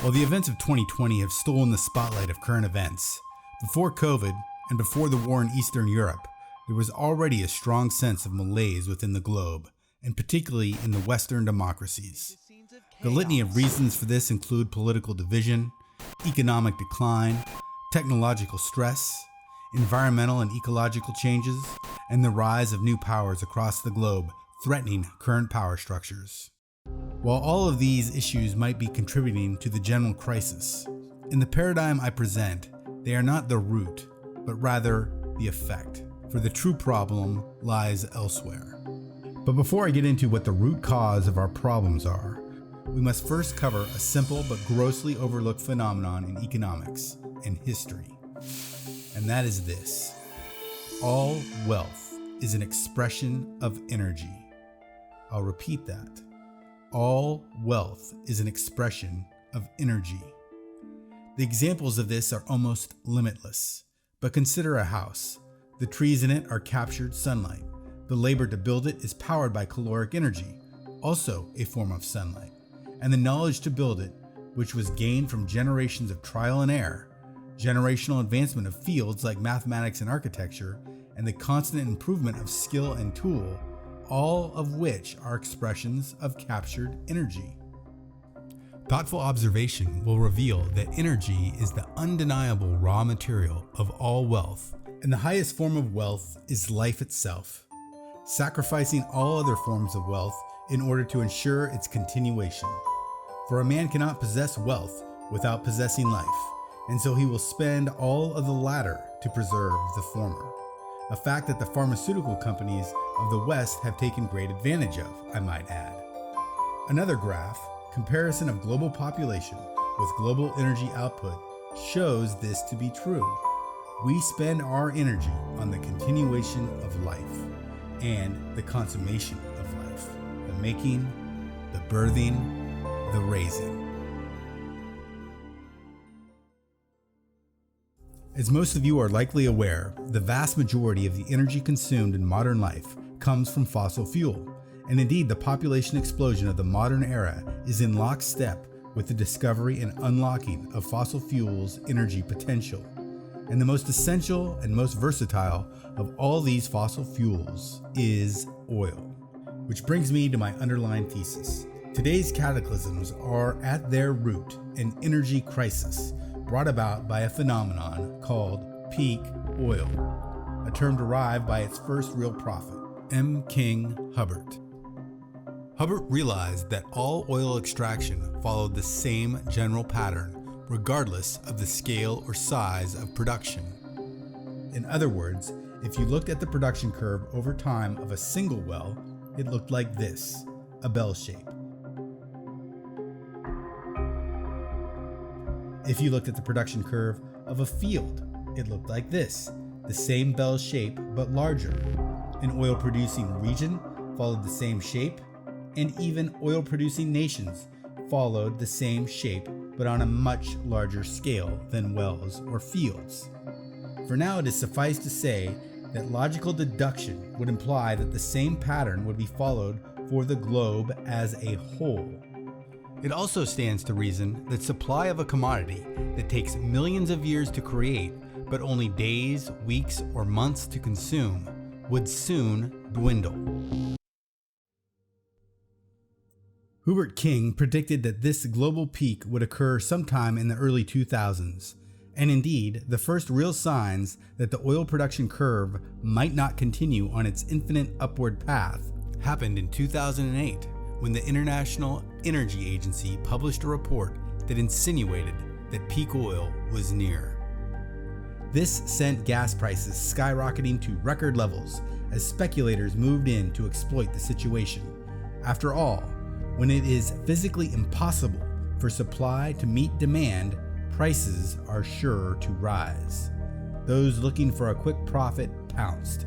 While the events of 2020 have stolen the spotlight of current events, before COVID and before the war in Eastern Europe, there was already a strong sense of malaise within the globe, and particularly in the Western democracies. The litany of reasons for this include political division, economic decline, technological stress, environmental and ecological changes, and the rise of new powers across the globe threatening current power structures. While all of these issues might be contributing to the general crisis, in the paradigm I present, they are not the root, but rather the effect, for the true problem lies elsewhere. But before I get into what the root cause of our problems are, we must first cover a simple but grossly overlooked phenomenon in economics and history. And that is this: all wealth is an expression of energy. I'll repeat that. All wealth is an expression of energy. The examples of this are almost limitless, but consider a house. The trees in it are captured sunlight. The labor to build it is powered by caloric energy, also a form of sunlight. And the knowledge to build it, which was gained from generations of trial and error, generational advancement of fields like mathematics and architecture, and the constant improvement of skill and tool, all of which are expressions of captured energy. Thoughtful observation will reveal that energy is the undeniable raw material of all wealth, and the highest form of wealth is life itself, sacrificing all other forms of wealth in order to ensure its continuation. For a man cannot possess wealth without possessing life, and so he will spend all of the latter to preserve the former. A fact that the pharmaceutical companies of the West have taken great advantage of, I might add. Another graph, comparison of global population with global energy output, shows this to be true. We spend our energy on the continuation of life and the consummation of life, the making, the birthing, the raising. As most of you are likely aware, the vast majority of the energy consumed in modern life comes from fossil fuel, and indeed the population explosion of the modern era is in lockstep with the discovery and unlocking of fossil fuels' energy potential. And the most essential and most versatile of all these fossil fuels is oil. Which brings me to my underlying thesis. Today's cataclysms are at their root an energy crisis brought about by a phenomenon called peak oil, a term derived by its first real prophet, M. King Hubbert. Hubbert realized that all oil extraction followed the same general pattern, regardless of the scale or size of production. In other words, if you looked at the production curve over time of a single well, it looked like this, a bell shape. If you looked at the production curve of a field, it looked like this, the same bell shape but larger. An oil-producing region followed the same shape, and even oil-producing nations followed the same shape but on a much larger scale than wells or fields. For now, it is suffice to say that logical deduction would imply that the same pattern would be followed for the globe as a whole. It also stands to reason that supply of a commodity that takes millions of years to create, but only days, weeks, or months to consume, would soon dwindle. Hubert King predicted that this global peak would occur sometime in the early 2000s, and indeed, the first real signs that the oil production curve might not continue on its infinite upward path happened in 2008, when the International Energy Agency published a report that insinuated that peak oil was near. This sent gas prices skyrocketing to record levels as speculators moved in to exploit the situation. After all, when it is physically impossible for supply to meet demand, prices are sure to rise. Those looking for a quick profit pounced.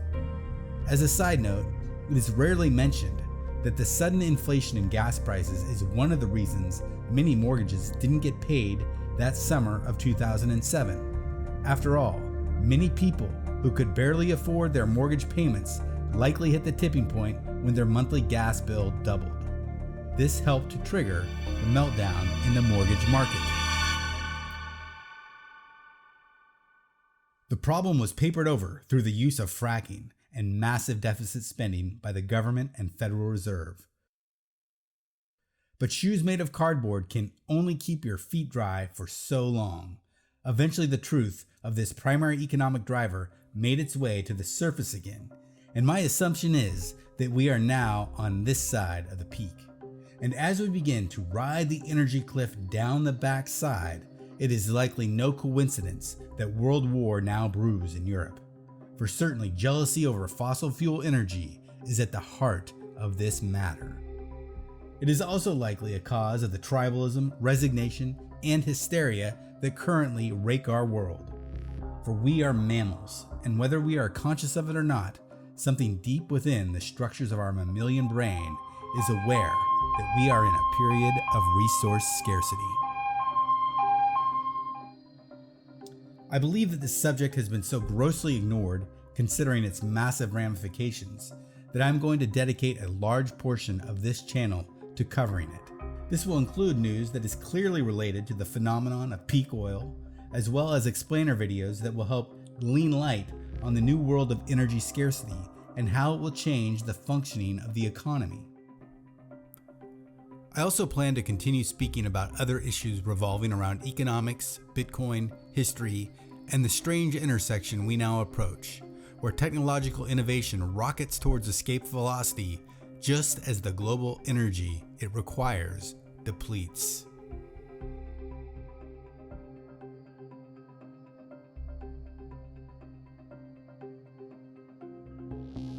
As a side note, it is rarely mentioned that the sudden inflation in gas prices is one of the reasons many mortgages didn't get paid that summer of 2007. After all, many people who could barely afford their mortgage payments likely hit the tipping point when their monthly gas bill doubled. This helped to trigger the meltdown in the mortgage market. The problem was papered over through the use of fracking and massive deficit spending by the government and Federal Reserve. But shoes made of cardboard can only keep your feet dry for so long. Eventually, the truth of this primary economic driver made its way to the surface again, and my assumption is that we are now on this side of the peak. And as we begin to ride the energy cliff down the backside, it is likely no coincidence that world war now brews in Europe. For certainly, jealousy over fossil fuel energy is at the heart of this matter. It is also likely a cause of the tribalism, resignation, and hysteria that currently rake our world. For we are mammals, and whether we are conscious of it or not, something deep within the structures of our mammalian brain is aware that we are in a period of resource scarcity. I believe that this subject has been so grossly ignored, considering its massive ramifications, that I'm going to dedicate a large portion of this channel to covering it. This will include news that is clearly related to the phenomenon of peak oil, as well as explainer videos that will help lean light on the new world of energy scarcity and how it will change the functioning of the economy. I also plan to continue speaking about other issues revolving around economics, Bitcoin, history, and the strange intersection we now approach, where technological innovation rockets towards escape velocity just as the global energy it requires depletes.